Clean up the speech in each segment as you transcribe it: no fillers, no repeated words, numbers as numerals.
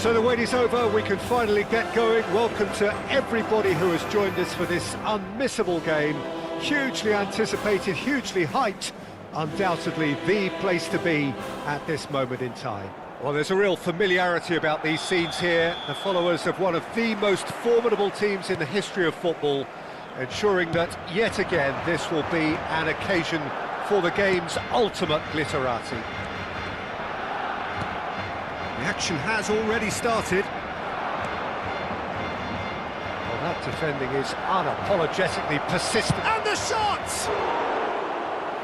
So the wait is over, we can finally get going. Welcome to everybody who has joined us for this unmissable game. Hugely anticipated, hugely hyped, undoubtedly the place to be at this moment in time. Well, there's a real familiarity about these scenes here. The followers of one of the most formidable teams in the history of football, ensuring that, yet again, this will be an occasion for the game's ultimate glitterati. The action has already started. Well, that defending is unapologetically persistent. And the shot!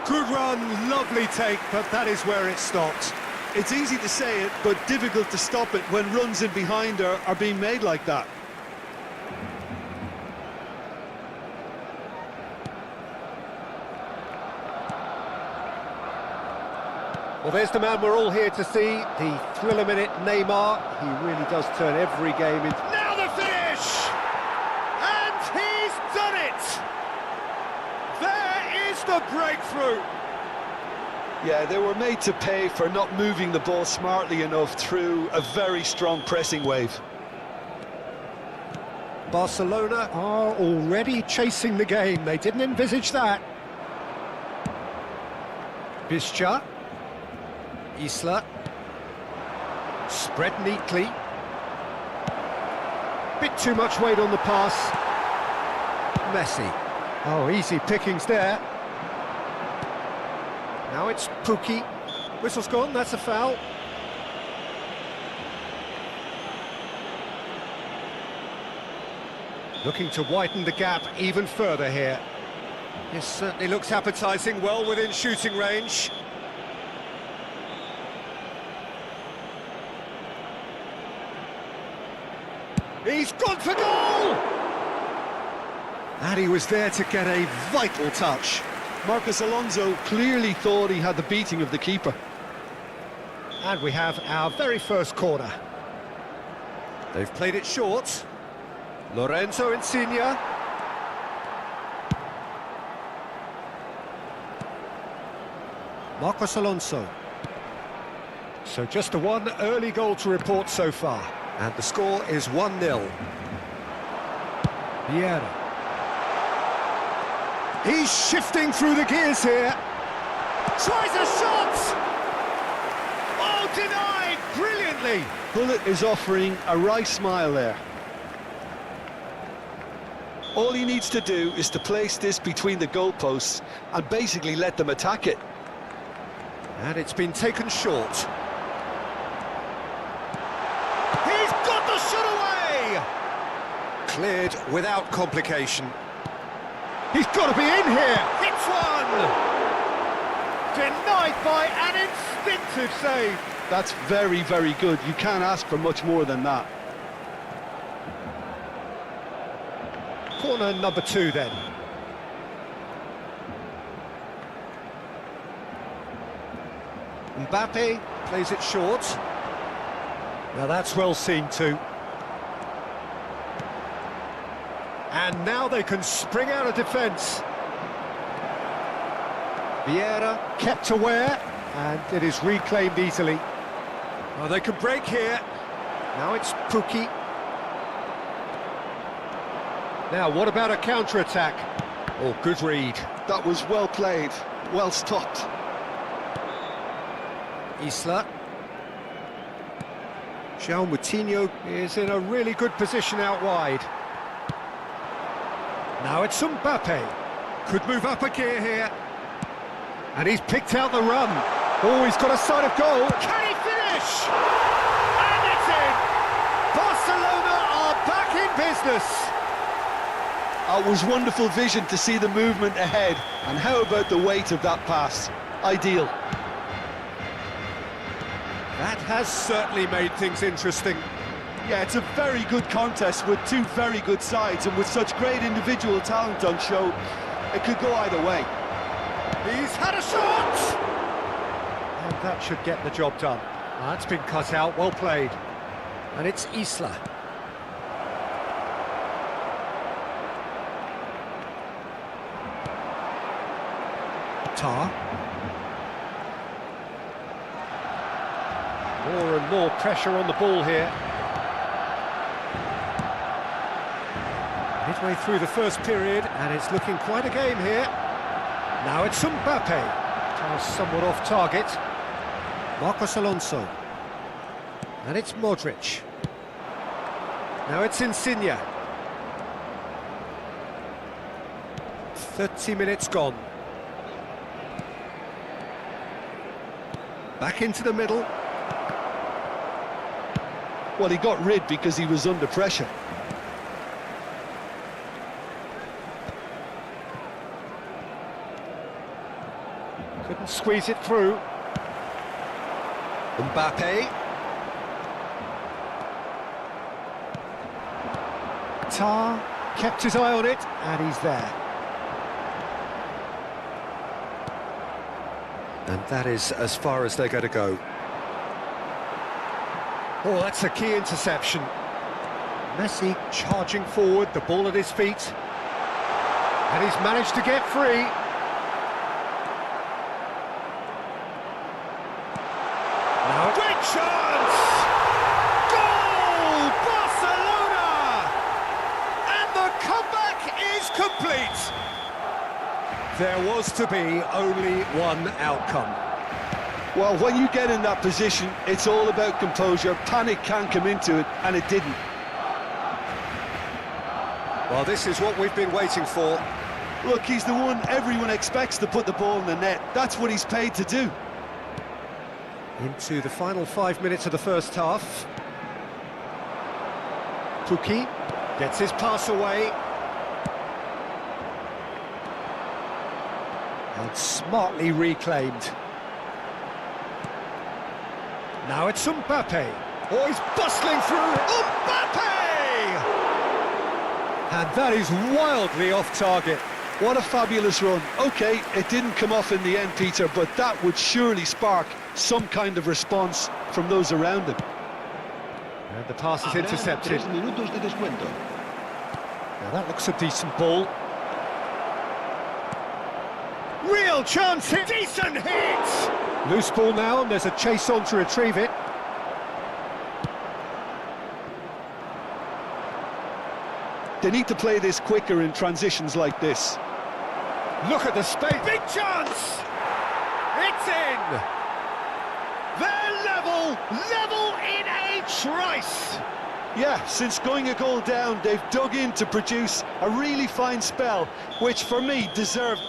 Good run, lovely take, but that is where it stopped. It's easy to say it, but difficult to stop it when runs in behind are being made like that. Well, there's the man we're all here to see, the thriller-minute Neymar. He really does turn every game into... Now the finish! And he's done it! There is the breakthrough! Yeah, they were made to pay for not moving the ball smartly enough through a very strong pressing wave. Barcelona are already chasing the game. They didn't envisage that. Bischa. Isla, spread neatly, bit too much weight on the pass. Messi, oh, easy pickings there. Now it's Pukki, whistle's gone, that's a foul. Looking to widen the gap even further here. This certainly looks appetising, well within shooting range. He's gone for goal! And he was there to get a vital touch. Marcos Alonso clearly thought he had the beating of the keeper. And we have our very first corner. They've played it short. Lorenzo Insigne. Marcos Alonso. So just the one early goal to report so far. And the score is 1-0. Vieira. He's shifting through the gears here. Tries a shot! Oh, denied brilliantly! Bullet is offering a wry smile there. All he needs to do is to place this between the goalposts and basically let them attack it. And it's been taken short. He's got the shot away! Cleared without complication. He's got to be in here! Hits one! Denied by an instinctive save. That's very, very good. You can't ask for much more than that. Corner number 2 then. Mbappe plays it short. Now that's well seen too. And now they can spring out of defence. Vieira kept aware, and it is reclaimed easily. Well, they can break here. Now it's Pukki. Now, what about a counter-attack? Oh, good read. That was well played, well stopped. Isla. João Moutinho is in a really good position out wide. Now it's Mbappe. Could move up a gear here. And he's picked out the run. Oh, he's got a sight of goal. Can he finish? And it's in! Barcelona are back in business. It was wonderful vision to see the movement ahead. And how about the weight of that pass? Ideal. That has certainly made things interesting. Yeah, it's a very good contest with two very good sides, and with such great individual talent on show, it could go either way. He's had a shot! And that should get the job done. That's been cut out, well played. And it's Isla. Tar. More and more pressure on the ball here. Halfway through the first period, and it's looking quite a game here. Now it's Mbappe. Pass somewhat off target. Marcos Alonso. And it's Modric. Now it's Insigne. 30 minutes gone. Back into the middle. Well, he got rid because he was under pressure. Couldn't squeeze it through. Mbappe. Tar kept his eye on it, and he's there. And that is as far as they're going to go. Oh, that's a key interception. Messi charging forward, the ball at his feet. And he's managed to get free. Now, great chance! Goal! Barcelona! And the comeback is complete. There was to be only one outcome. Well, when you get in that position, it's all about composure. Panic can't come into it, and it didn't. Well, this is what we've been waiting for. Look, he's the one everyone expects to put the ball in the net. That's what he's paid to do. Into the final 5 minutes of the first half. Pukki gets his pass away. And smartly reclaimed. Now it's Mbappe. Oh, he's bustling through. Mbappe! And that is wildly off target. What a fabulous run. OK, it didn't come off in the end, Peter, but that would surely spark some kind of response from those around him. And the pass is intercepted. Now that looks a decent ball. Real chance hit! Decent hit! Loose ball now, and there's a chase on to retrieve it. They need to play this quicker in transitions like this. Look at the space. Big chance! It's in! They're level in a trice! Yeah, since going a goal down, they've dug in to produce a really fine spell, which for me deserved.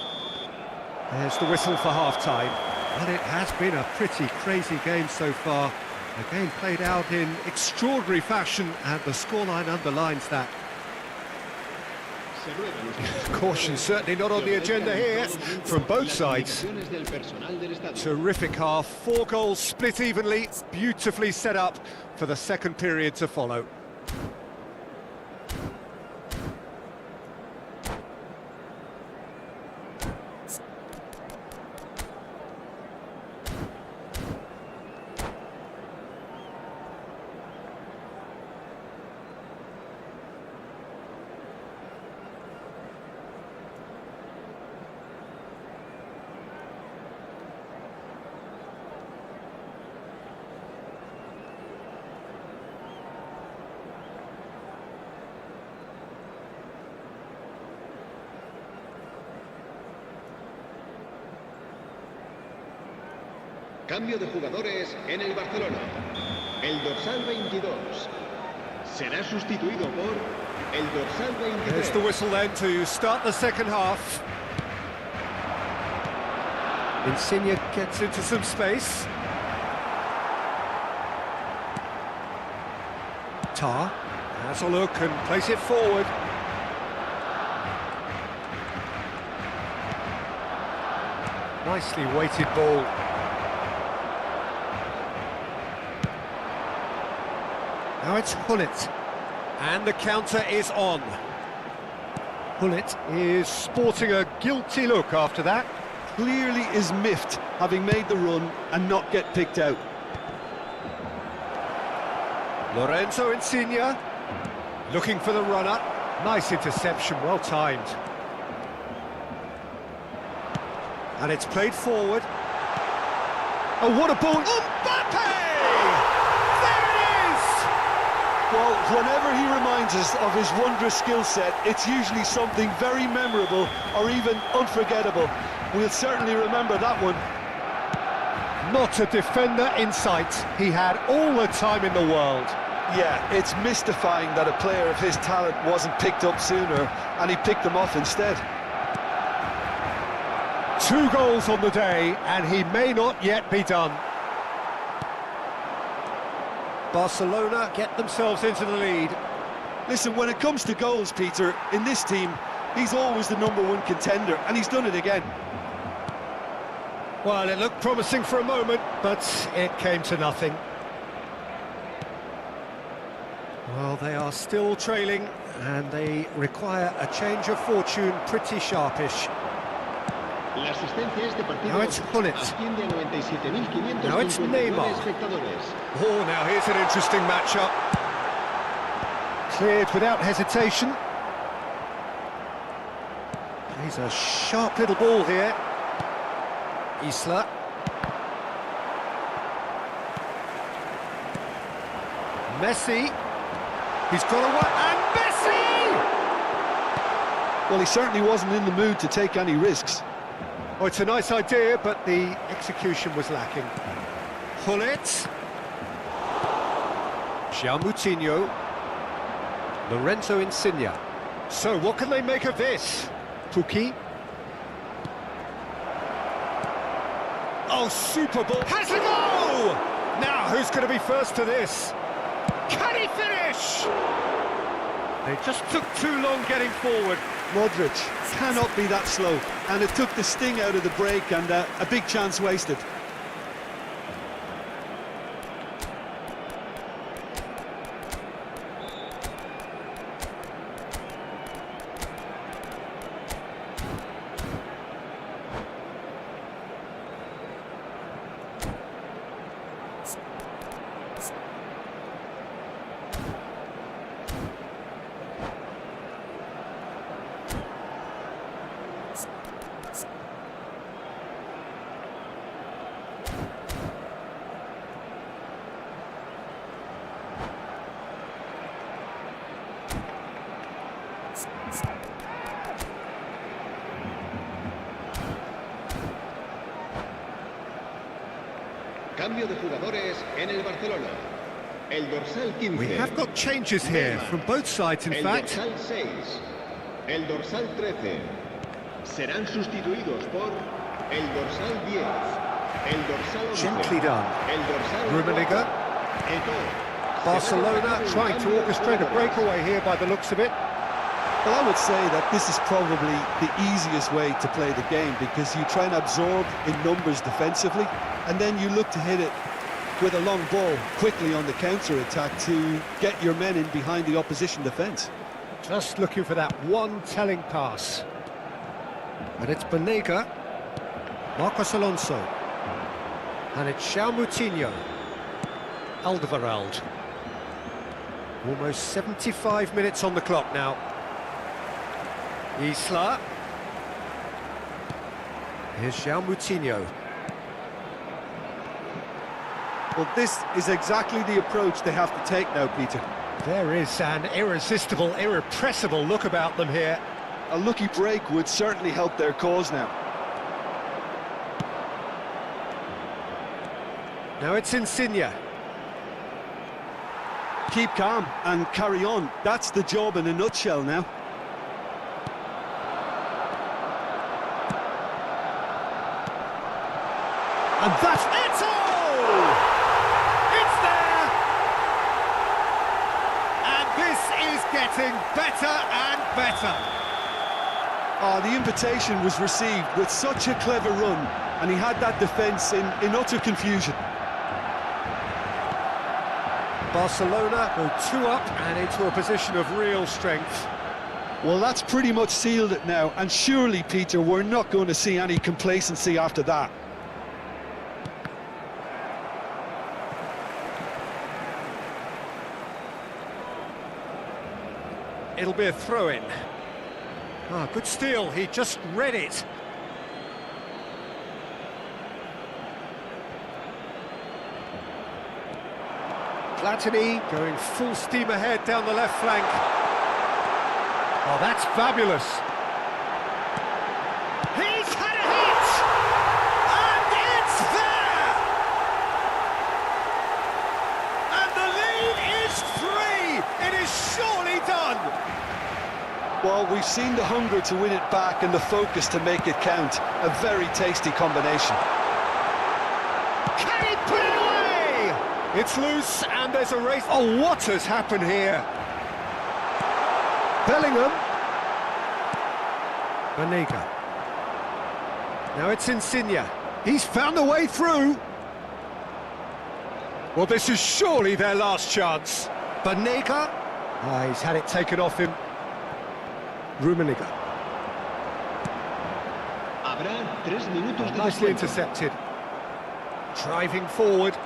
There's the whistle for half-time. Well, it has been a pretty crazy game so far. A game played out in extraordinary fashion, and the scoreline underlines that. Caution certainly not on the agenda here from both sides. Terrific half, 4 goals split evenly, beautifully set up for the second period to follow. Cambio de jugadores en el Barcelona. El dorsal 22 será sustituido por el dorsal 23. There's the whistle then to start the second half. Insigne gets into some space. Tar has a look and plays it forward. Nicely weighted ball. Now it's Hullet, and the counter is on. Hullet is sporting a guilty look after that. Clearly is miffed, having made the run and not get picked out. Lorenzo Insigne, looking for the runner. Nice interception, well timed. And it's played forward. Oh, what a ball! Mbappe! There it is! eFootball, whenever he reminds us of his wondrous skill set, it's usually something very memorable or even unforgettable. We'll certainly remember that one. Not a defender in sight. He had all the time in the world. Yeah, it's mystifying that a player of his talent wasn't picked up sooner, and he picked them off instead. 2 goals on the day, and he may not yet be done. Barcelona get themselves into the lead. Listen, when it comes to goals, Peter, in this team, he's always the #1 contender, and he's done it again. Well, it looked promising for a moment, but it came to nothing. Well, they are still trailing, and they require a change of fortune pretty sharpish. La asistencia a este partido Now it's Hullet. asciende a 97.559 Now it's Neymar. espectadores. Oh, now here's an interesting matchup. Cleared without hesitation. He's a sharp little ball here. Isla. Messi. He's got away, and Messi! Well, he certainly wasn't in the mood to take any risks. Oh, it's a nice idea, but the execution was lacking. Hullet. Moutinho. Lorenzo Insigne. So, what can they make of this? Pukki. Oh, super ball. Has a goal! Now, who's going to be first to this? Can he finish? They just took too long getting forward. Modric cannot be that slow, and it took the sting out of the break, and a big chance wasted. Cambio de jugadores en el Barcelona. El dorsal 15. We have got changes here from both sides, in El fact. dorsal 6. El dorsal 13. Serán sustituidos por el dorsal 10. El dorsal 11. Gently done. El dorsal Rummenigge. 4. Eto'o. Barcelona trying to orchestrate a breakaway here by the looks of it. Well, I would say that this is probably the easiest way to play the game, because you try and absorb in numbers defensively, and then you look to hit it with a long ball quickly on the counter-attack to get your men in behind the opposition defence. Just looking for that one telling pass. And it's Banega, Marcos Alonso. And it's Moutinho. Alderweireld. Almost 75 minutes on the clock now. Isla. Here's Moutinho. Well, this is exactly the approach they have to take now, Peter. There is an irresistible, irrepressible look about them here. A lucky break would certainly help their cause now. Now it's Insigne. Keep calm and carry on. That's the job in a nutshell now. And that's it! Oh! It's there! And this is getting better and better. Oh, the invitation was received with such a clever run, and he had that defence in utter confusion. Barcelona go 2 up and into a position of real strength. Well, that's pretty much sealed it now, and surely, Peter, we're not going to see any complacency after that. It'll be a throw-in. Ah, good steal, he just read it. Platini going full steam ahead down the left flank. Oh, that's fabulous. He's had a hit! And it's there! And the lead is 3! It is surely done! Well, we've seen the hunger to win it back and the focus to make it count. A very tasty combination. Can he put it away? It's loose and there's a race. Oh, what has happened here? Bellingham. Banega. Now it's Insigne. He's found a way through. Well, this is surely their last chance. Banega. Ah, he's had it taken off him. Rummenigge. Habrá 3 minutos de Nicely descuento. intercepted. Driving forward.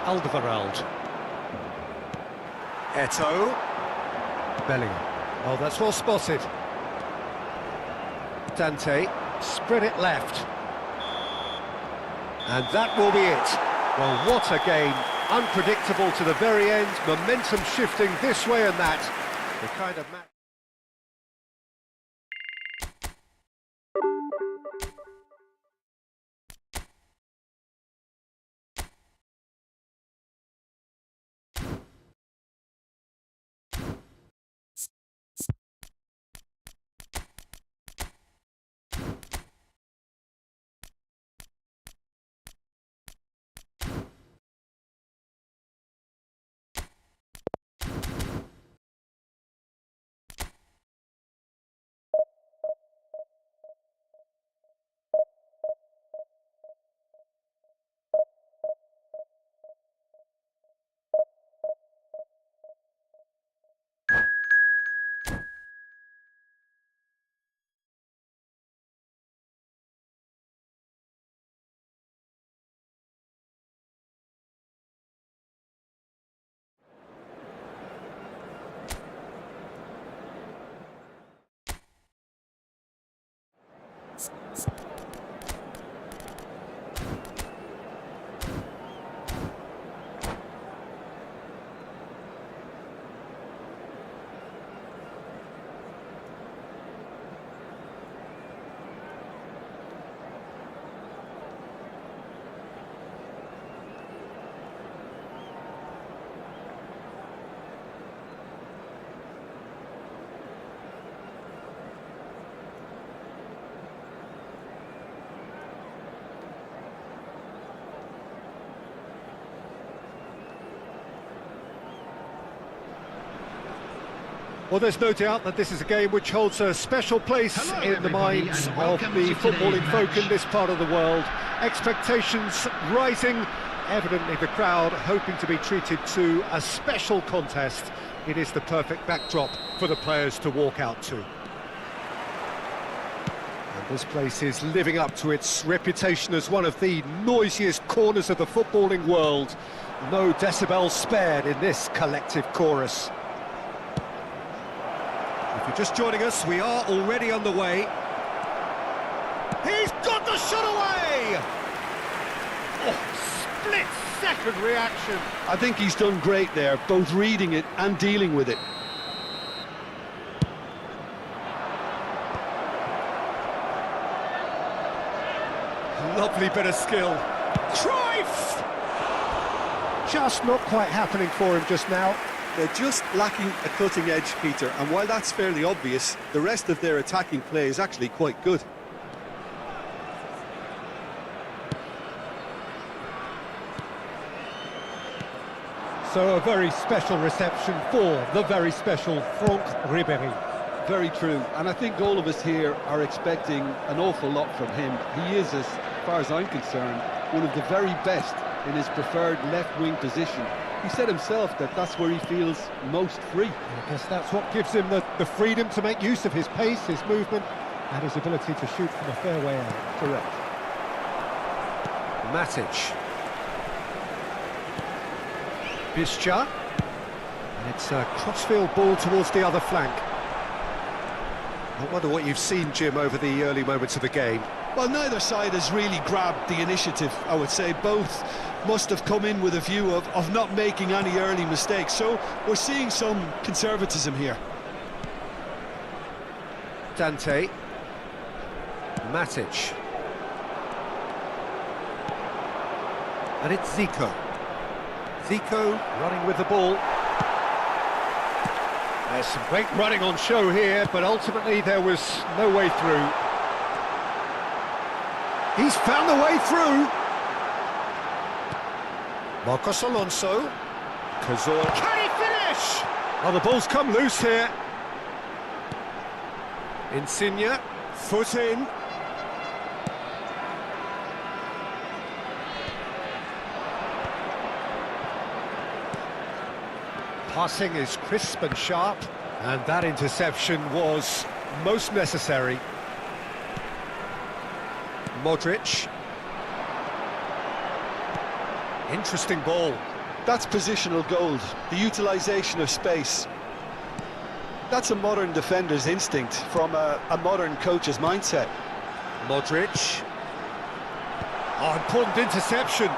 Alderweireld. Eto'o. Bellingham. Oh, that's well spotted. Dante. Spread it left. And that will be it. Well, what a game. Unpredictable to the very end. Momentum shifting this way and that. The kind of match... Well, there's no doubt that this is a game which holds a special place in the minds of the footballing folk in this part of the world. Expectations rising, evidently the crowd hoping to be treated to a special contest. It is the perfect backdrop for the players to walk out to. And this place is living up to its reputation as one of the noisiest corners of the footballing world. No decibels spared in this collective chorus. If you're just joining us, we are already underway. He's got the shot away! Oh, split-second reaction. I think he's done great there, both reading it and dealing with it. Lovely bit of skill. Cruyff! Just not quite happening for him just now. They're just lacking a cutting edge, Peter, and while that's fairly obvious, the rest of their attacking play is actually quite good. So a very special reception for the very special Franck Ribéry. Very true, and I think all of us here are expecting an awful lot from him. He is, as far as I'm concerned, one of the very best in his preferred left-wing position. He said himself that that's where he feels most free. I guess that's what gives him the freedom to make use of his pace, his movement, and his ability to shoot from a fair way out. Correct. Matic. Bischa. And it's a crossfield ball towards the other flank. I wonder what you've seen, Jim, over the early moments of the game. Well, neither side has really grabbed the initiative, I would say. Both must have come in with a view of not making any early mistakes. So we're seeing some conservatism here. Dante. Matic. And it's Zico. Zico running with the ball. There's some great running on show here, but ultimately there was no way through. He's found the way through. Marcos Alonso. Cazorla. Can he finish? Oh, the ball's come loose here. Insigne. Foot in. Passing is crisp and sharp, and that interception was most necessary. Modric. Interesting ball. That's positional gold, the utilisation of space. That's a modern defender's instinct from a modern coach's mindset. Modric. Oh, important interception.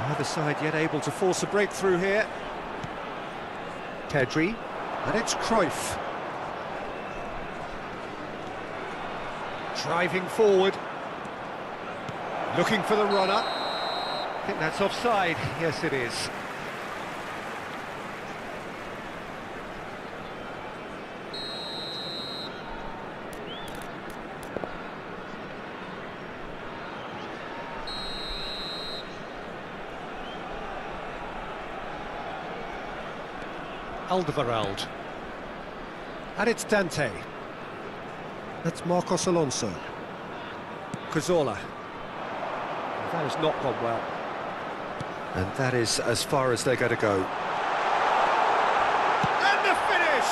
Neither side yet able to force a breakthrough here. Pedri, and it's Cruyff. Driving forward. Looking for the runner. I think that's offside. Yes, it is. Alderweireld. And it's Dante. That's Marcos Alonso. Cazorla. That has not gone well. And that is as far as they're going to go. And the finish!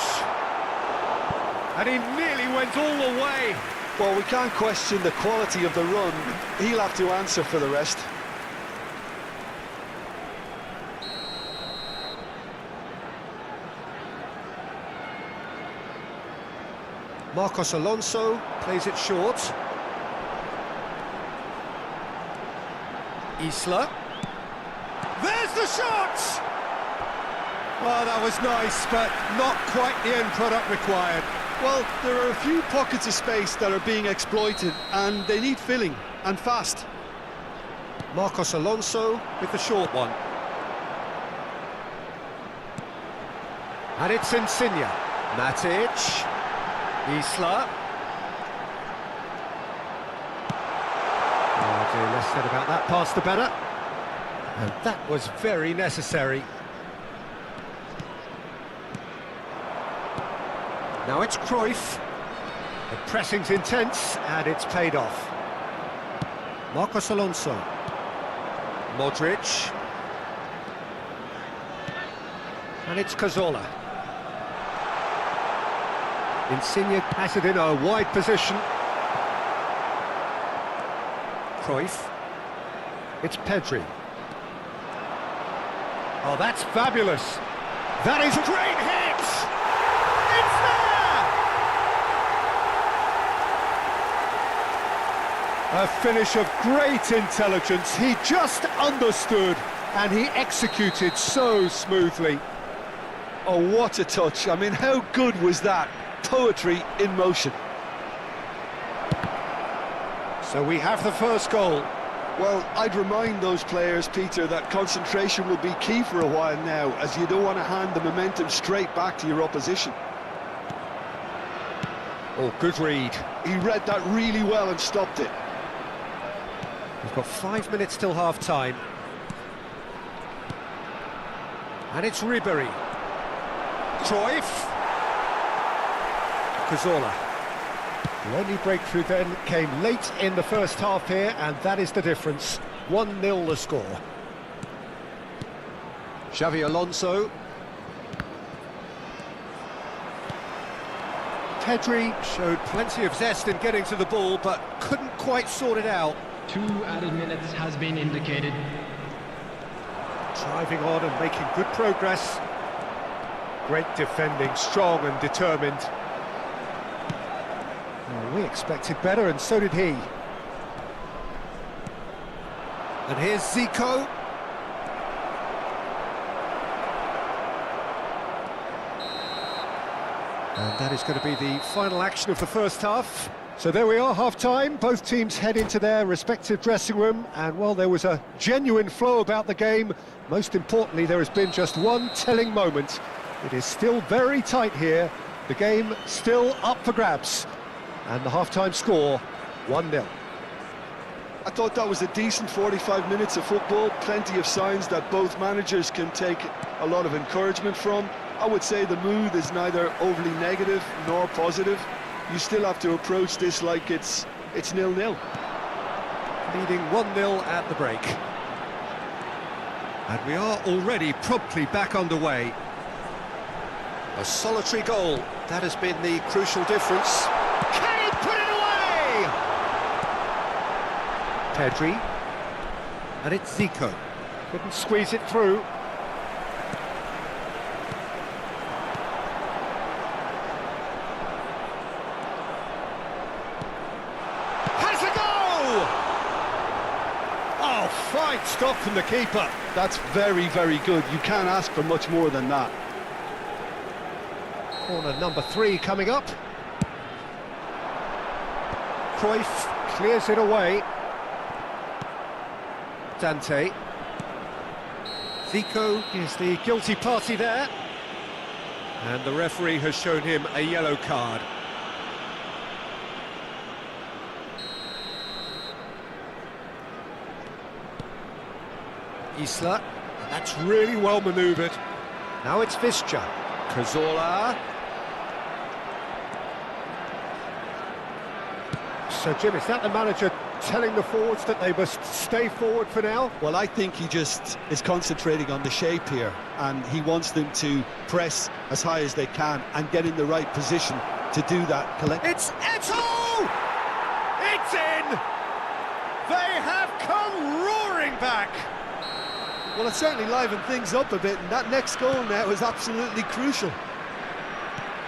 And he nearly went all the way. Well, we can't question the quality of the run. He'll have to answer for the rest. Marcos Alonso plays it short. Isla. There's the shot! Well, that was nice, but not quite the end product required. Well, there are a few pockets of space that are being exploited, and they need filling, and fast. Marcos Alonso with the short one. And it's Insigne. Matic. Isla. Oh dear, less said about that pass the better. And that was very necessary. Now it's Cruyff. The pressing's intense and it's paid off. Marcos Alonso. Modric. And it's Cazorla. Insigne has it in a wide position. Cruyff. It's Pedri. Oh, that's fabulous. That is a great hit! It's there! A finish of great intelligence. He just understood and he executed so smoothly. Oh, what a touch. I mean, how good was that? Poetry in motion. So we have the first goal. Well, I'd remind those players, Peter, that concentration will be key for a while now, as you don't want to hand the momentum straight back to your opposition. Oh, good read. He read that really well and stopped it. We've got 5 minutes till half-time. And it's Ribery. Cruyff. Cazorla. The only breakthrough then came late in the first half here, and that is the difference. 1-0 the score. Xavi Alonso. Pedri showed plenty of zest in getting to the ball, but couldn't quite sort it out. 2 added minutes has been indicated. Driving on and making good progress. Great defending, strong and determined. Well, we expected better, and so did he. And here's Zico. And that is going to be the final action of the first half. So there we are, half-time. Both teams head into their respective dressing room. And, well, there was a genuine flow about the game. Most importantly, there has been just one telling moment. It is still very tight here. The game still up for grabs. And the half-time score, 1-0. I thought that was a decent 45 minutes of football. Plenty of signs that both managers can take a lot of encouragement from. I would say the mood is neither overly negative nor positive. You still have to approach this like it's 0-0. Leading 1-0 at the break. And we are already promptly back underway. A solitary goal, that has been the crucial difference. Can he put it away? Pedri. And it's Zico. Couldn't squeeze it through. Fine stop from the keeper. That's very, very good. You can't ask for much more than that. Corner number 3 coming up. Cruyff clears it away. Dante. Zico is the guilty party there. And the referee has shown him a yellow card. Isla, that's really well manoeuvred. Now it's Visca. Cazorla. So, Jim, is that the manager telling the forwards that they must stay forward for now? Well, I think he just is concentrating on the shape here, and he wants them to press as high as they can and get in the right position to do that collectively. It's Eto'o! It's in! They have come roaring back! Well, it certainly livened things up a bit, and that next goal now is absolutely crucial.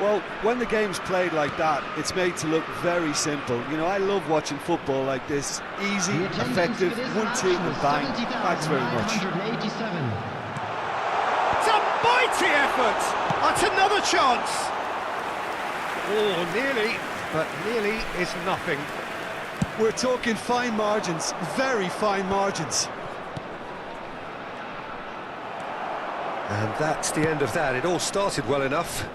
Well, when the game's played like that, it's made to look very simple. You know, I love watching football like this. Easy, effective, one team and bang. Thanks very much. It's a mighty effort! That's another chance! Oh, nearly, but nearly is nothing. We're talking fine margins, very fine margins. And that's the end of that. It all started well enough.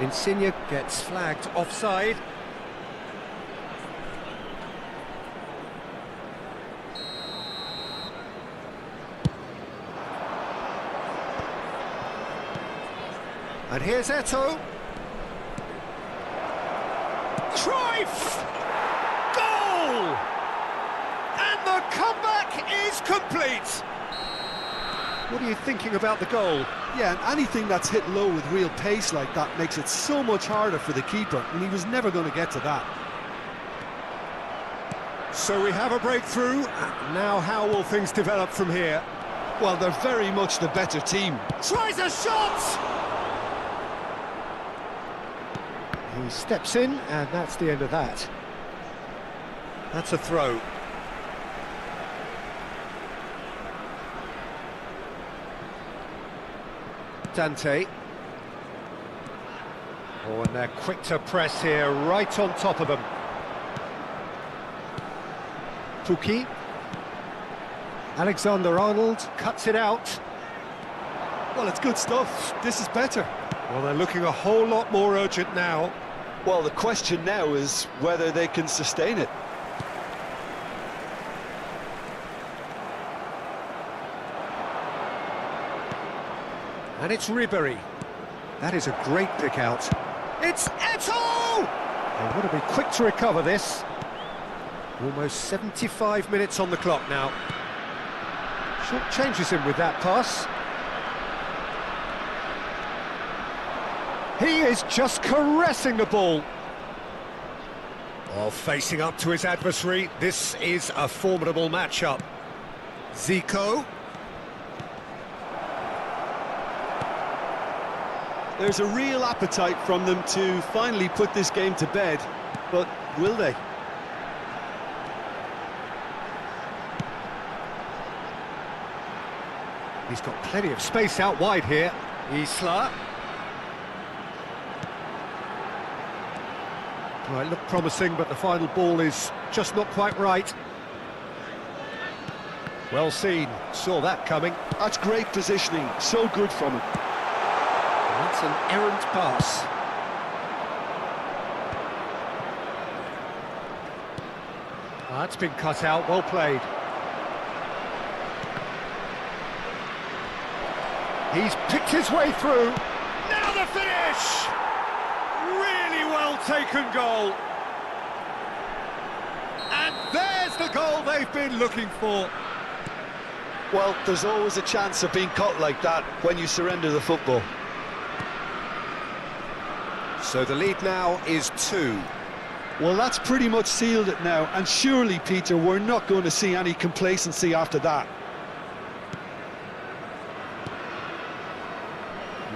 Insigne gets flagged offside. And here's Eto'o. Cruyff! Goal! And the comeback is complete! What are you thinking about the goal? Yeah, and anything that's hit low with real pace like that makes it so much harder for the keeper, and he was never going to get to that. So we have a breakthrough. Now how will things develop from here? Well, they're very much the better team. Tries a shot! He steps in, and that's the end of that. That's a throw. Dante. Oh, and they're quick to press here, right on top of them. Tuki. Alexander-Arnold cuts it out. Well, it's good stuff. This is better. Well, they're looking a whole lot more urgent now. Well, the question now is whether they can sustain it. And it's Ribéry. That is a great pick out. It's Eto'o! They want to be quick to recover this. Almost 75 minutes on the clock now. Short changes him with that pass. He is just caressing the ball. While facing up to his adversary, this is a formidable matchup. Zico. There's a real appetite from them to finally put this game to bed, but will they? He's got plenty of space out wide here. Isla. Right, looked promising, but the final ball is just not quite right. Well seen, saw that coming. That's great positioning, so good from him. And that's an errant pass. That's been cut out, well played. He's picked his way through. Now the finish! Really well taken goal. And there's the goal they've been looking for. Well, there's always a chance of being caught like that when you surrender the football. So the lead now is 2. Well, that's pretty much sealed it now, and surely, Peter, we're not going to see any complacency after that.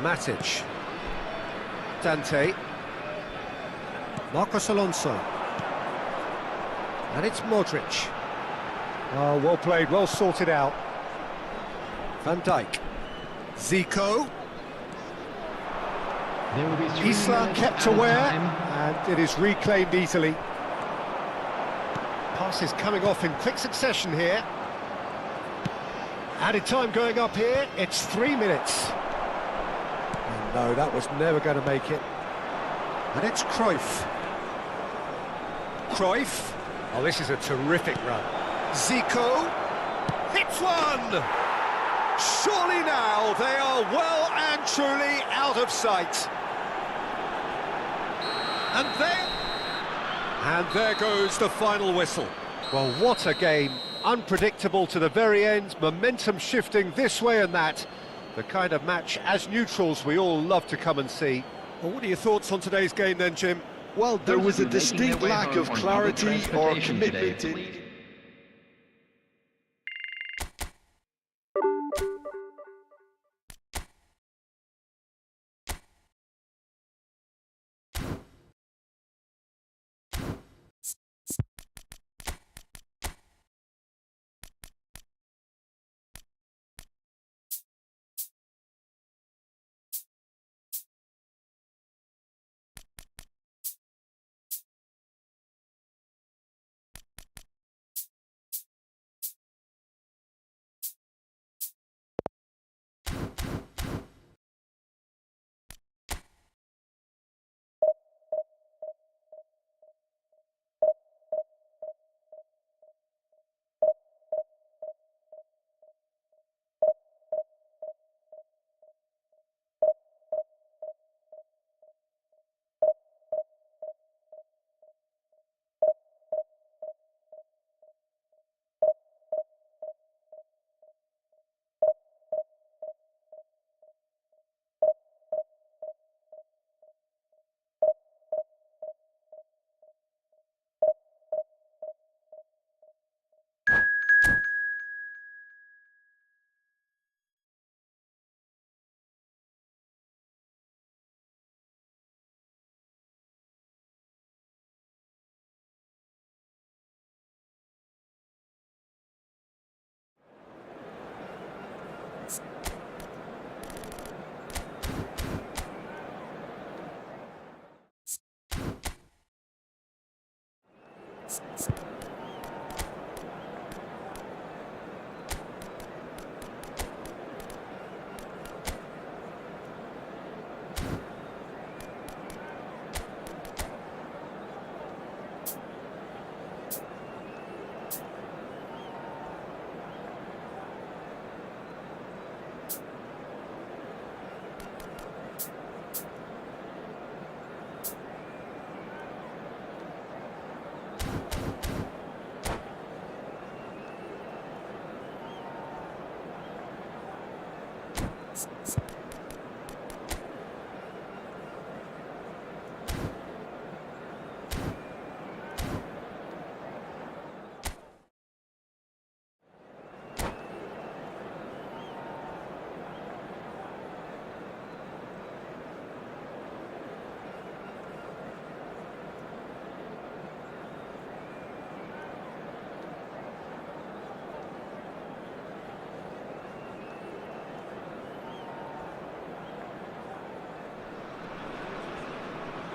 Matic. Dante. Marcos Alonso. And it's Modric. Oh, well played, well sorted out. Van Dijk. Zico. There will be 3 Isla minutes kept added aware, time. and it is reclaimed easily. Passes coming off in quick succession here. Added time going up here, it's 3 minutes. And no, that was never going to make it. And it's Cruyff. Cruyff. Oh, this is a terrific run. Zico. Hits one! Surely now they are well and truly out of sight. And there goes the final whistle. Well, what a game. Unpredictable to the very end, momentum shifting this way and that. The kind of match, as neutrals, we all love to come and see. Well, what are your thoughts on today's game then, Jim? Well, there was a Those of you making distinct their way lack home of on clarity public or transportation today, commitment in... please.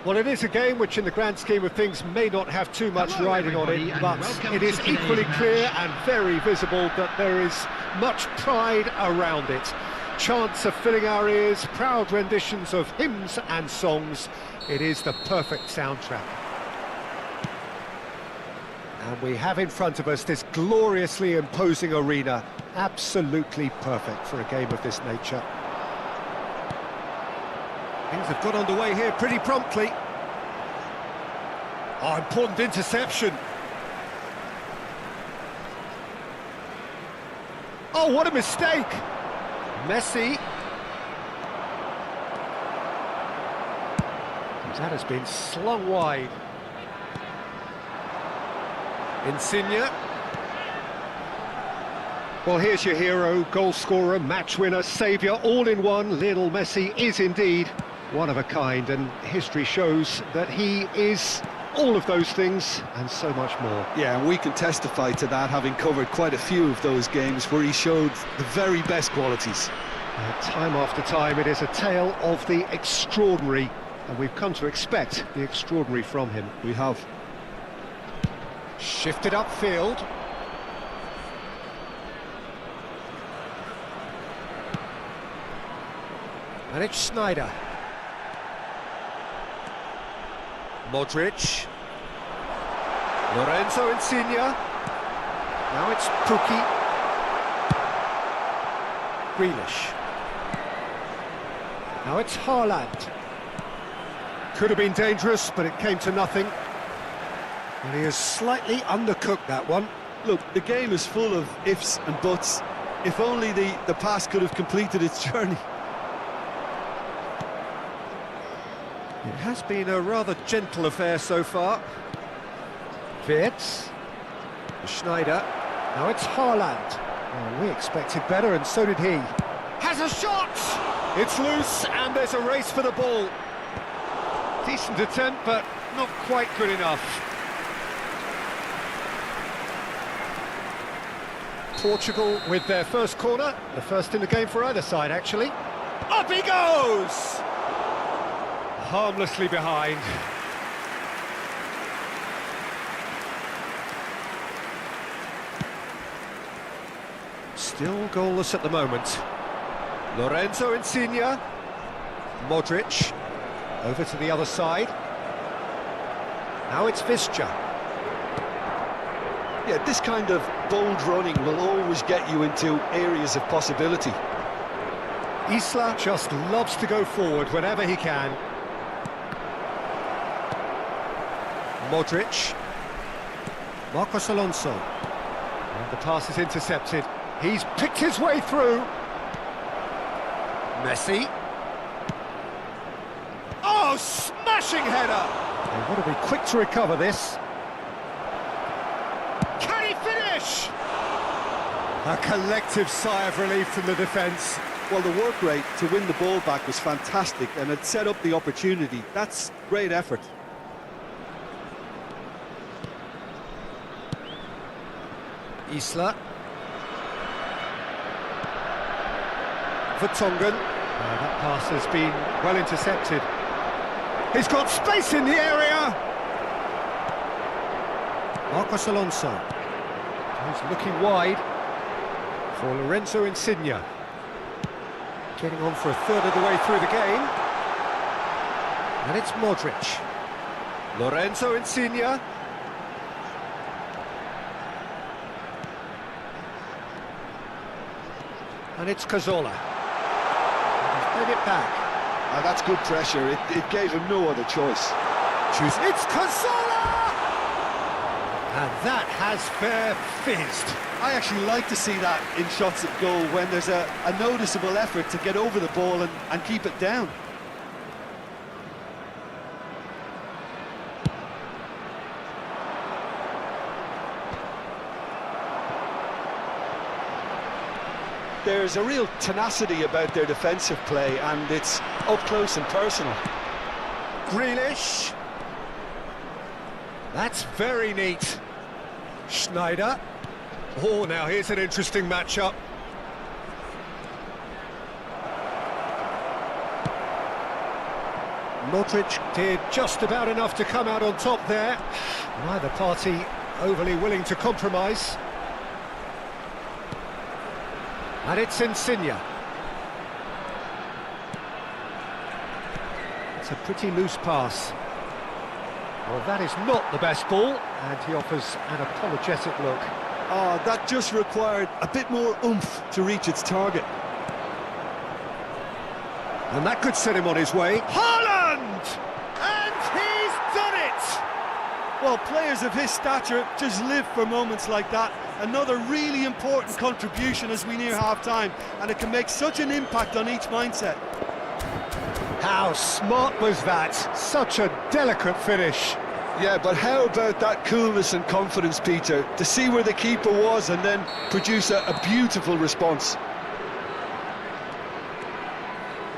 Well, it is a game which in the grand scheme of things may not have too much Hello, riding on everybody, it, and but welcome it is to today's equally match. clear and very visible that there is much pride around it. Chants are filling our ears, proud renditions of hymns and songs. It is the perfect soundtrack. And we have in front of us this gloriously imposing arena, absolutely perfect for a game of this nature. Things have got underway here pretty promptly. Oh, important interception. Oh, what a mistake! Messi. That has been slung wide. Insigne. Well, here's your hero, goal scorer, match winner, saviour, all in one. Lionel Messi is indeed one of a kind, and history shows that he is all of those things and so much more. Yeah, and we can testify to that, having covered quite a few of those games where he showed the very best qualities. Time after time, it is a tale of the extraordinary, and we've come to expect the extraordinary from him. We have. Shifted upfield. And it's Sneijder. Modric. Lorenzo Insigne. Now it's Pukki. Grealish. Now it's Haaland. Could have been dangerous, but it came to nothing. And he has slightly undercooked that one. Look, the game is full of ifs and buts. If only the pass could have completed its journey. It has been a rather gentle affair so far. Wirtz. Sneijder. Now it's Haaland. Oh, we expected better, and so did he. Has a shot! It's loose, and there's a race for the ball. Decent attempt, but not quite good enough. Portugal with their first corner, the first in the game for either side, actually. Up he goes! Harmlessly behind. Still goalless at the moment. Lorenzo Insigne. Modric. Over to the other side. Now it's Visca. Yeah, this kind of bold running will always get you into areas of possibility. Isla just loves to go forward whenever he can. Modric. Marcos Alonso. And the pass is intercepted. He's picked his way through. Messi. Oh, smashing header! They've got to be quick to recover this. Can he finish? A collective sigh of relief from the defence. Well, the work rate to win the ball back was fantastic, and it set up the opportunity. That's great effort. Isla. Vertonghen. That pass has been well intercepted. He's got space in the area! Marcos Alonso. He's looking wide for Lorenzo Insigne. Getting on for a third of the way through the game. And it's Modric. Lorenzo Insigne. And it's Cazorla. He's played it back. That's good pressure. It gave him no other choice. It's Cazorla! And that has fair fizzed. I actually like to see that in shots at goal when there's a noticeable effort to get over the ball and keep it down. There's a real tenacity about their defensive play, and it's up close and personal. Grealish. That's very neat. Sneijder. Oh, now here's an interesting matchup. Modric did just about enough to come out on top there. Neither party overly willing to compromise. And it's Insigne. It's a pretty loose pass. Well, that is not the best ball, and he offers an apologetic look. Oh, that just required a bit more oomph to reach its target. And that could set him on his way. Haaland! And he's done it! Well, players of his stature just live for moments like that. Another really important contribution as we near half-time, and it can make such an impact on each mindset. How smart was that? Such a delicate finish. Yeah, but how about that coolness and confidence, Peter, to see where the keeper was and then produce a beautiful response.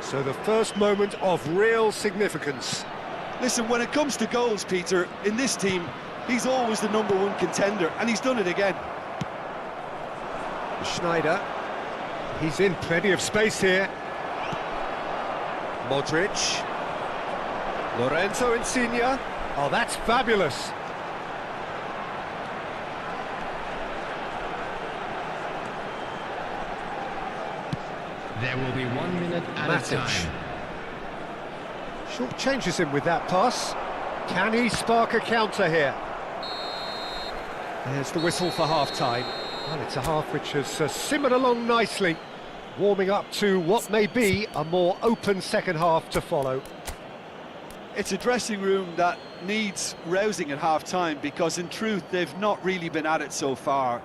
So the first moment of real significance. Listen, when it comes to goals, Peter, in this team, he's always the #1 contender, and he's done it again. Schneider, he's in plenty of space here. Modric. Lorenzo Insigne. Oh, that's fabulous. There will be 1 minute at a time. Short changes him with that pass. Can he spark a counter here? There's the whistle for half-time. Well, it's a half which has simmered along nicely, warming up to what may be a more open second half to follow. It's a dressing room that needs rousing at half-time because, in truth, they've not really been at it so far.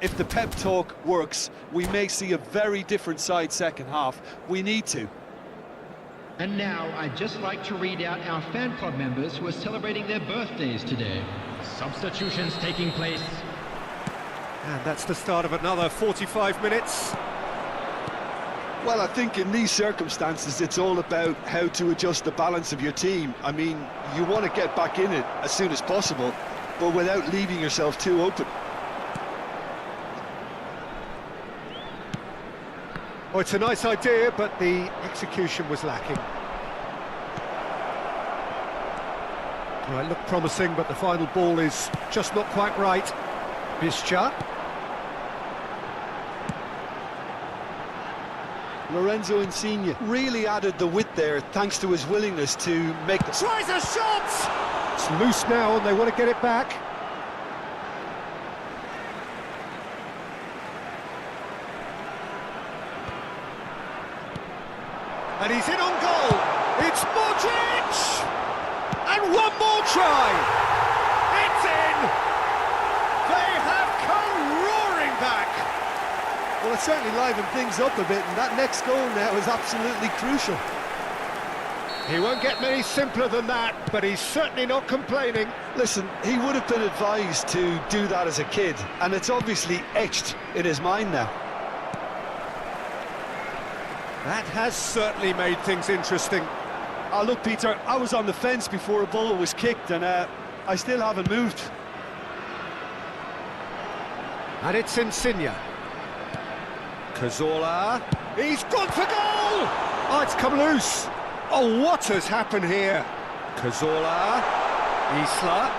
If the pep talk works, we may see a very different side second half. We need to. And now, I'd just like to read out our fan club members who are celebrating their birthdays today. Substitutions taking place. And that's the start of another 45 minutes. Well, I think in these circumstances, it's all about how to adjust the balance of your team. I mean, you want to get back in it as soon as possible, but without leaving yourself too open. Oh, it's a nice idea, but the execution was lacking. Well, it looked promising, but the final ball is just not quite right. Bischa. Lorenzo Insigne really added the width there thanks to his willingness to make the... Tries a shot! It's loose now and they want to get it back. And he's in on goal. It's Modric! And one more try! It's in! They have come roaring back! Well, it certainly livened things up a bit, and that next goal now is absolutely crucial. He won't get many simpler than that, but he's certainly not complaining. Listen, he would have been advised to do that as a kid, and it's obviously etched in his mind now. That has certainly made things interesting. Oh, look, Peter, I was on the fence before a ball was kicked, and I still haven't moved. And it's Insigne. Cazorla, he's gone for goal! Oh, it's come loose. Oh, what has happened here? Cazorla, Isla,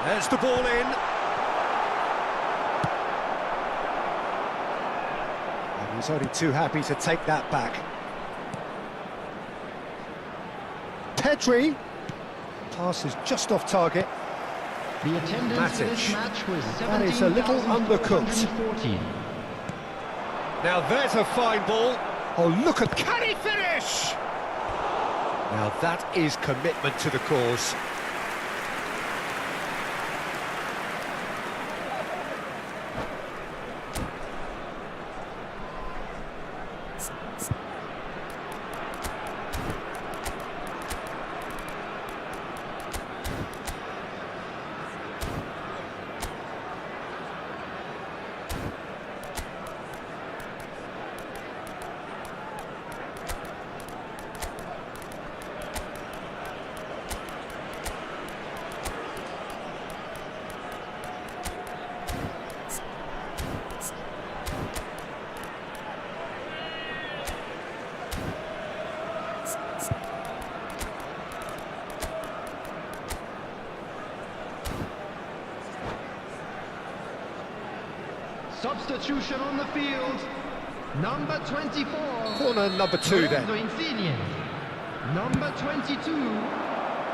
there's the ball in. And he's only too happy to take that back. Pedri, pass is just off target. The attendance for this Matic. match was That is a little undercooked. 17,414. Now there's a fine ball. Oh, look at... Can he finish? Now that is commitment to the cause. Substitution on the field. Number 24. Corner number 2 then. Insigne. Number 22.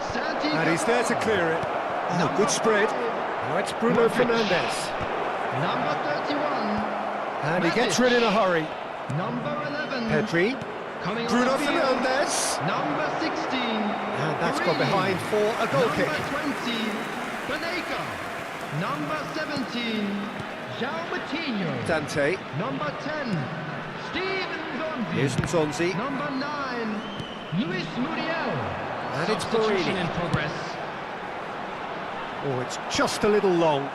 Santi. And he's there to clear it. Oh, good spread. Now it's Bruno Fernandes. Number 31. And he gets rid in a hurry. Number 11. Pedri. Coming on Bruno the field. Fernandes. Number 16. And that's gone behind for a goal kick. Number 20. Banega. Number 17. João Moutinho. Dante. Number 10. Steven Zonzi. Here's Nzonzi. Number 9. Luis Muriel. And it's Substitution Borini. in progress. Oh, it's just a little long.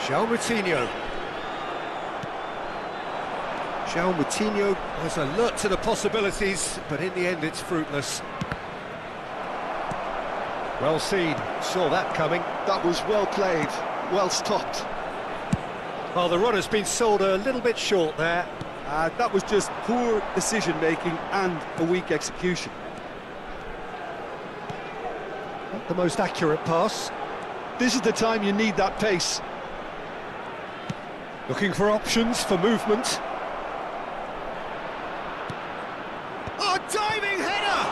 João Moutinho. João Moutinho was alert to the possibilities, but in the end it's fruitless. Well seen, saw that coming. That was well played, well stopped. Well, the run has been sold a little bit short there. That was just poor decision-making and a weak execution. Not the most accurate pass. This is the time you need that pace. Looking for options for movement. Oh, diving header!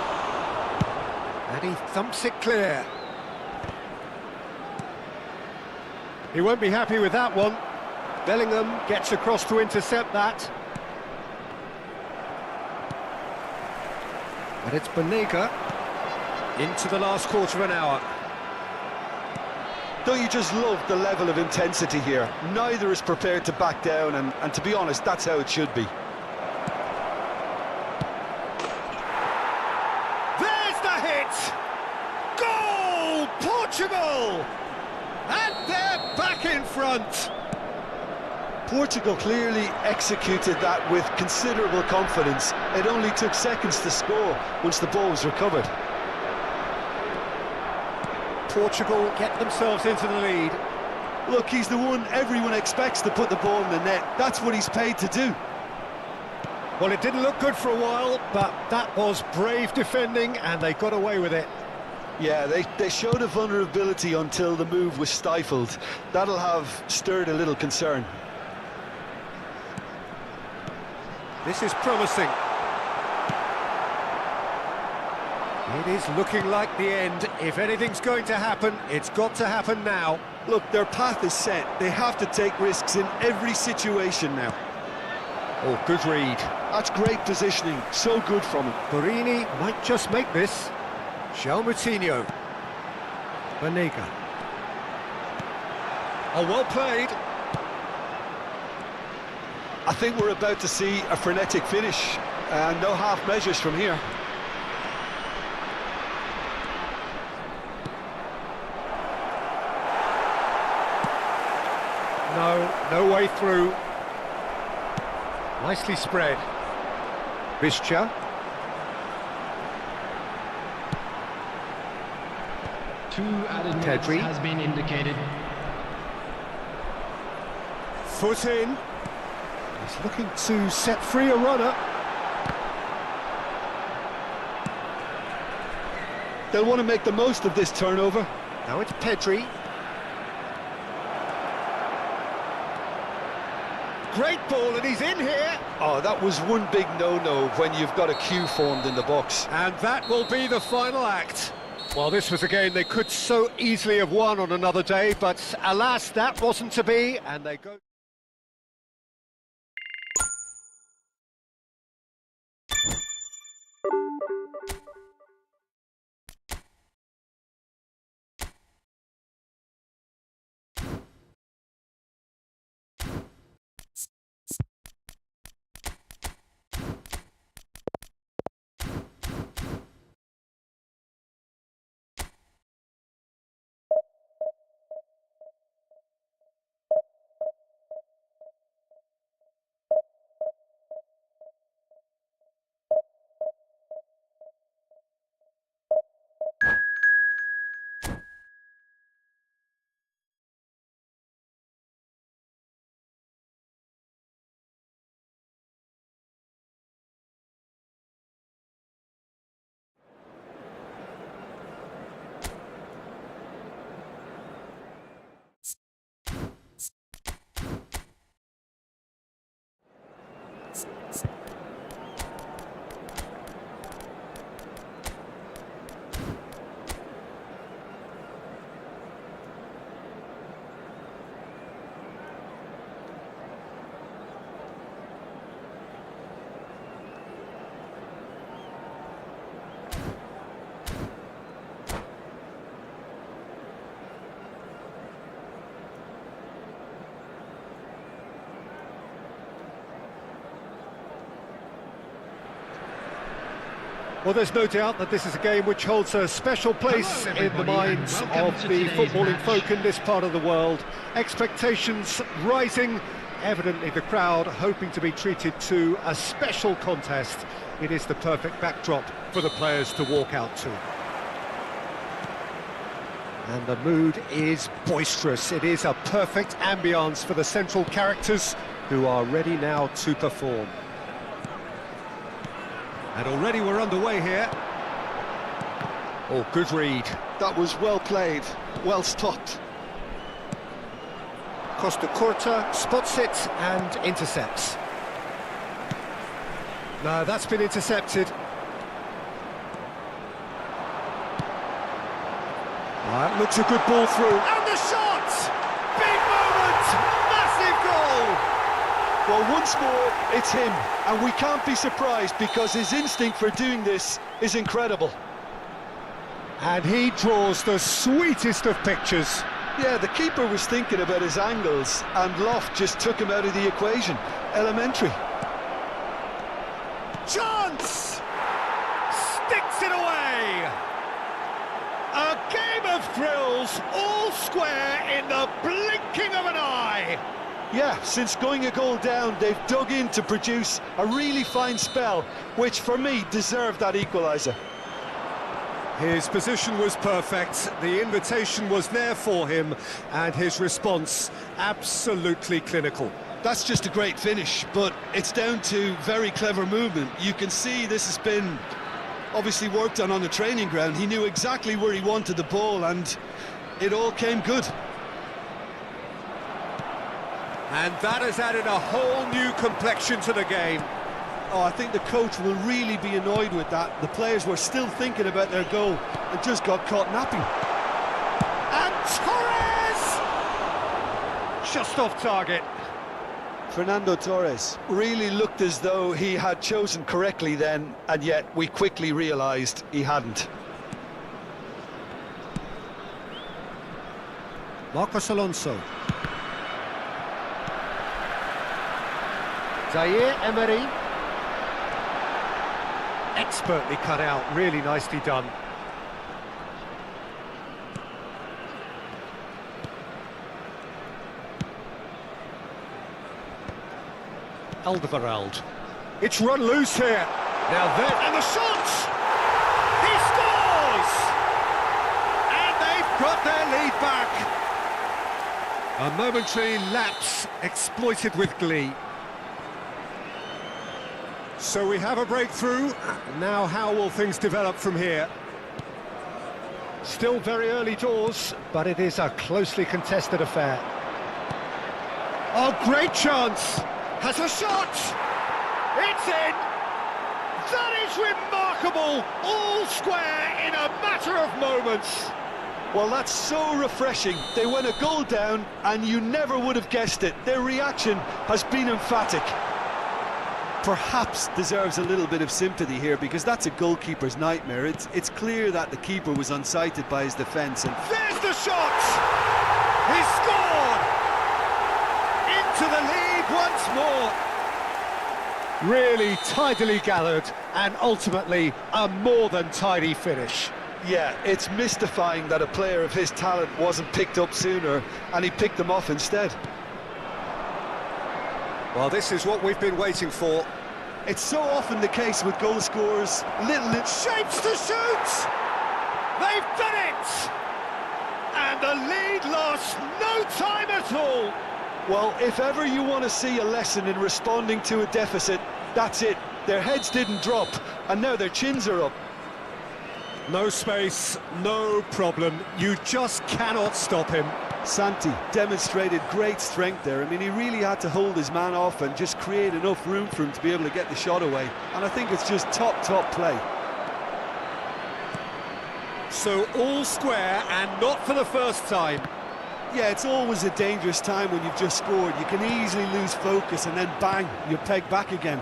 And he thumps it clear. He won't be happy with that one. Bellingham gets across to intercept that. And it's Banega into the last quarter of an hour. Don't you just love the level of intensity here? Neither is prepared to back down, and to be honest, that's how it should be. There's the hit! Goal! Portugal! And they're back in front! Portugal clearly executed that with considerable confidence. It only took seconds to score once the ball was recovered. Portugal get themselves into the lead. Look, he's the one everyone expects to put the ball in the net. That's what he's paid to do. Well, it didn't look good for a while, but that was brave defending and they got away with it. Yeah, they showed a vulnerability until the move was stifled. That'll have stirred a little concern. This is promising. It is looking like the end. If anything's going to happen, it's got to happen now. Look, their path is set. They have to take risks in every situation now. Oh, good read. That's great positioning. So good from him. Borini might just make this. João Moutinho. Banega. Oh, well played. I think we're about to see a frenetic finish. No half measures from here. No way through. Nicely spread. Visca. Two added minutes Pedri. has been indicated. Foot in. He's looking to set free a runner. They'll want to make the most of this turnover. Now it's Pedri. Great ball, and he's in here. Oh, that was one big no-no when you've got a queue formed in the box. And that will be the final act. Well, this was a game they could so easily have won on another day, but alas, that wasn't to be, and they go... Well, there's no doubt that this is a game which holds a special place Hello, in the everybody, and minds welcome of to the today's footballing match. folk in this part of the world. Expectations rising, evidently the crowd hoping to be treated to a special contest. It is the perfect backdrop for the players to walk out to. And the mood is boisterous. It is a perfect ambience for the central characters who are ready now to perform. And already we're underway here. Oh, good read. That was well played, well stopped. Costa Curta spots it and intercepts. No, that's been intercepted. That looks a good ball through. And the shot! Big moment! Massive goal! Well, once more, it's him, and we can't be surprised because his instinct for doing this is incredible. And he draws the sweetest of pictures. Yeah, the keeper was thinking about his angles, and Loft just took him out of the equation. Elementary. Chance! Sticks it away! A game of thrills, all square in the blinking of an eye! Yeah, since going a goal down, they've dug in to produce a really fine spell, which for me deserved that equaliser. His position was perfect, the invitation was there for him, and his response absolutely clinical. That's just a great finish, but it's down to very clever movement. You can see this has been obviously worked on the training ground. He knew exactly where he wanted the ball, and it all came good. And that has added a whole new complexion to the game. Oh, I think the coach will really be annoyed with that. The players were still thinking about their goal and just got caught napping. And Torres! Just off target. Fernando Torres really looked as though he had chosen correctly then, and yet we quickly realised he hadn't. Marcos Alonso. Zaire Emery. Expertly cut out, really nicely done. Alderweireld. It's run loose here. Now then, and the shot! He scores! And they've got their lead back. A momentary lapse exploited with glee. So we have a breakthrough. Now how will things develop from here? Still very early doors, but it is a closely contested affair. Oh, great chance! Has a shot! It's in! That is remarkable! All square in a matter of moments. Well, that's so refreshing. They went a goal down and you never would have guessed it. Their reaction has been emphatic. Perhaps deserves a little bit of sympathy here because that's a goalkeeper's nightmare. It's clear that the keeper was unsighted by his defence, and there's the shot! He scored! Into the lead once more. Really tidily gathered and ultimately a more than tidy finish. yeah, it's mystifying that a player of his talent wasn't picked up sooner and he picked them off instead. Well, this is what we've been waiting for. It's so often the case with goal scorers. Little Shapes to shoot! They've done it! And the lead lost no time at all. Well, if ever you want to see a lesson in responding to a deficit, that's it. Their heads didn't drop, and now their chins are up. No space, no problem. You just cannot stop him. Santi demonstrated great strength there. I mean, he really had to hold his man off and just create enough room for him to be able to get the shot away. And I think it's just top play. So all square, and not for the first time. Yeah, it's always a dangerous time when you've just scored. You can easily lose focus and then bang, you're pegged back again.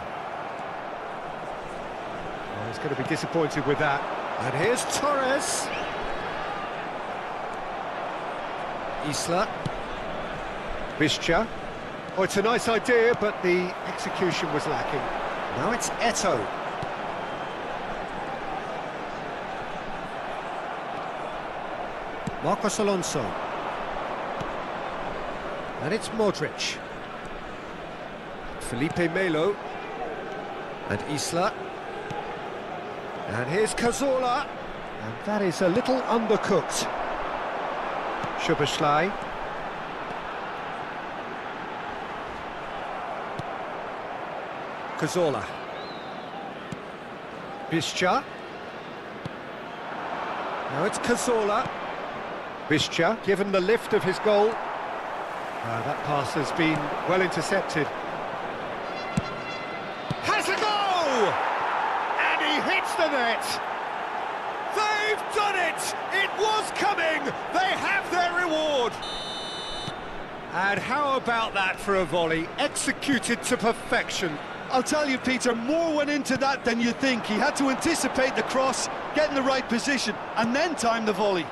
Well, he's going to be disappointed with that. And here's Torres. Isla. Bischa. Oh, it's a nice idea, but the execution was lacking. Now it's Eto'o. Marcos Alonso. And it's Modric. Felipe Melo. And Isla. And here's Cazorla. And that is a little undercooked. Szoboszlai. Cazorla. Bischa. Now it's Cazorla. Bischa, given the lift of his goal. That pass has been well intercepted. Has a goal! And he hits the net! They've done it! It was coming! They have their reward! And how about that for a volley? Executed to perfection. I'll tell you, Peter, more went into that than you think. He had to anticipate the cross, get in the right position, and then time the volley.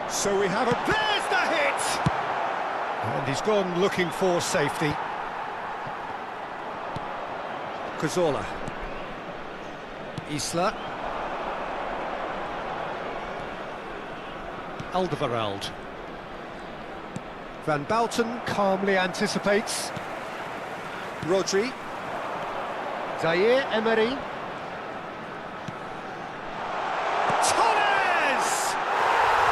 So we have a... There's the hit! And he's gone looking for safety. Cazorla. Isla. Alderweireld. Van Bouten calmly anticipates. Rodri. Zaire Emery. Torres!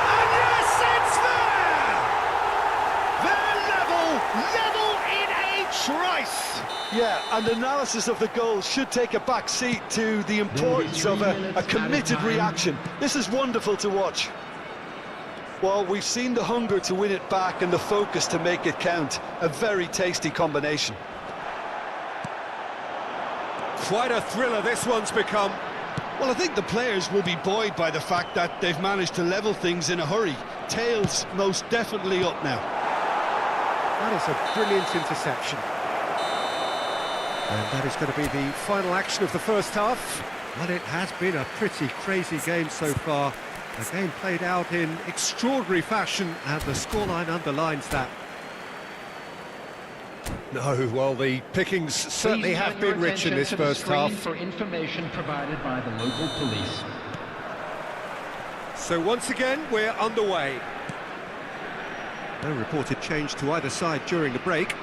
And yes, it's there! They're level in a trice! Yeah, and analysis of the goal should take a back seat to the importance of a committed reaction. This is wonderful to watch. Well, we've seen the hunger to win it back and the focus to make it count. A very tasty combination. Quite a thriller this one's become. Well, I think the players will be buoyed by the fact that they've managed to level things in a hurry. Tails most definitely up now. That is a brilliant interception. And that is going to be the final action of the first half. Well, it has been a pretty crazy game so far. A game played out in extraordinary fashion, and the scoreline underlines that. No, well, the pickings certainly have been rich in this first half. For information provided by the local police. So once again, we're underway. No reported change to either side during the break.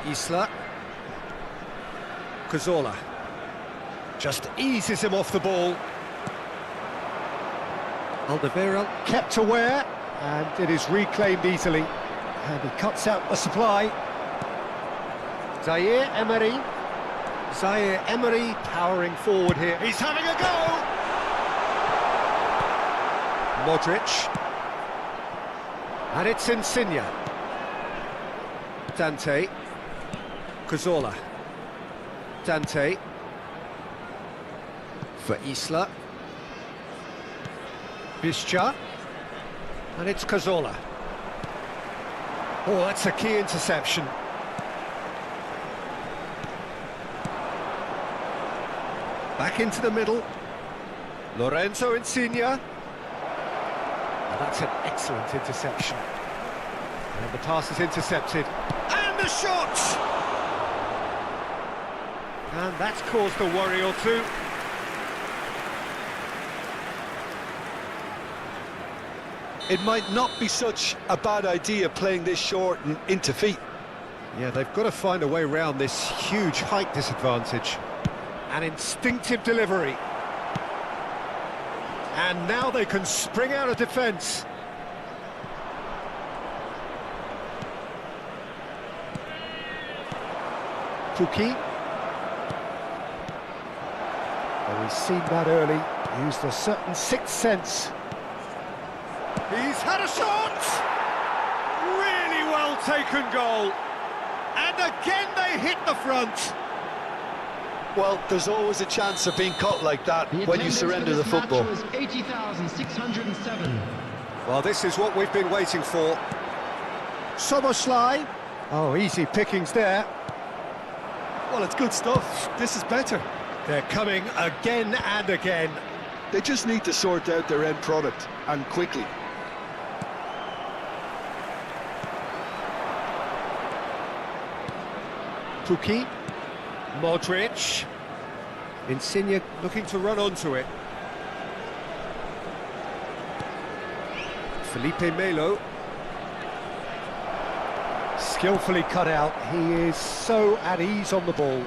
Isla. Cazorla. Just eases him off the ball. Alderweireld kept aware, and it is reclaimed easily. And he cuts out the supply. Zaire Emery. Zaire Emery powering forward here. He's having a go! Modric. And it's Insigne. Dante. Cazorla. Dante. For Isla. Bischa. And it's Cazorla. Oh, that's a key interception. Back into the middle. Lorenzo Insigne. And that's an excellent interception. And the pass is intercepted. And the shot! And that's caused a worry or two. It might not be such a bad idea playing this short and into feet. Yeah, they've got to find a way around this huge height disadvantage. An instinctive delivery. And now they can spring out of defence. Pukki. Well, he's seen that early, used a certain sixth sense. He's had a shot! Really well taken goal. And again they hit the front. Well, there's always a chance of being caught like that when you surrender the football. Was 80,607. Well, this is what we've been waiting for. Szoboszlai. Oh, easy pickings there. Well, it's good stuff. This is better. They're coming again and again. They just need to sort out their end product, and quickly. Pukki. Modric. Insigne looking to run onto it. Felipe Melo. Skillfully cut out. He is so at ease on the ball.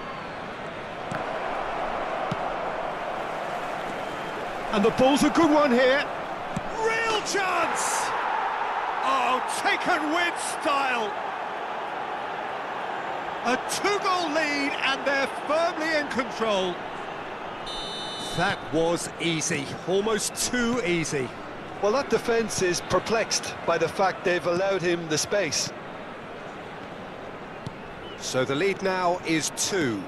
And the ball's a good one here. Real chance! Oh, taken with style. A two-goal lead and they're firmly in control. That was easy, almost too easy. Well, that defence is perplexed by the fact they've allowed him the space. So the lead now is 2.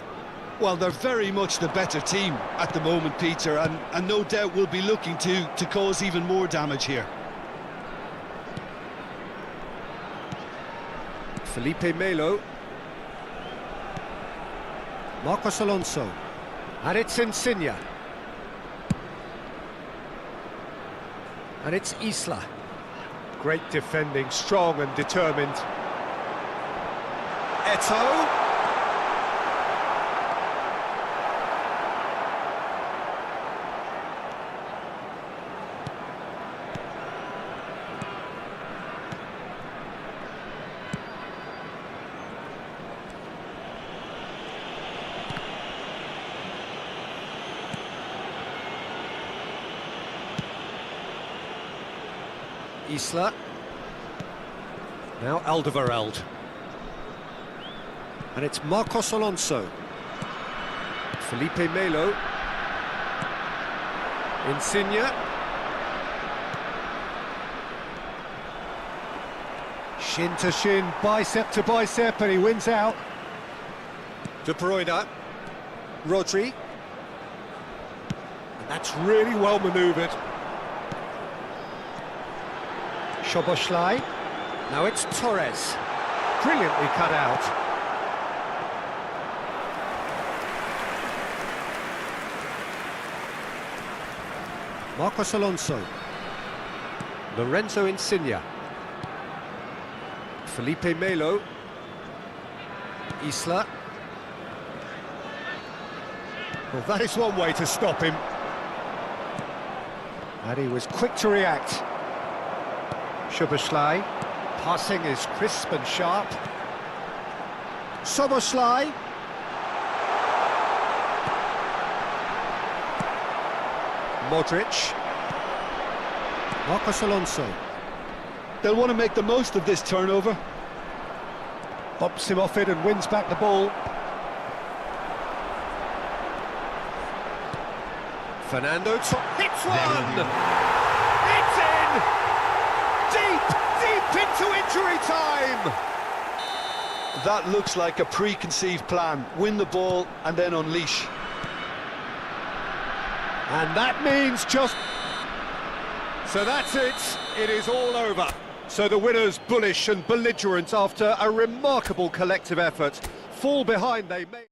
Well, they're very much the better team at the moment, Peter, and no doubt will be looking to cause even more damage here. Felipe Melo. Marcos Alonso. And it's Insigne. And it's Isla. Great defending, strong and determined. Eto'o. Isla. Now Alderweireld. And it's Marcos Alonso. Felipe Melo. Insigne. Shin to shin, bicep to bicep, and he wins out. De Bruyne. Rodri. And that's really well manoeuvred. Szoboszlai. Now it's Torres. Brilliantly cut out. Marcos Alonso. Lorenzo Insigne. Felipe Melo. Isla. Well, that is one way to stop him. And he was quick to react. Szoboszlai. Passing is crisp and sharp. Szoboszlai. Modric. Marcos Alonso. They'll want to make the most of this turnover. Bumps him off it and wins back the ball. Fernando hits one! It's in! Deep into injury time! That looks like a preconceived plan. Win the ball and then unleash. And that means just... So that's it. It is all over. So the winners, bullish and belligerent after a remarkable collective effort. Fall behind they may...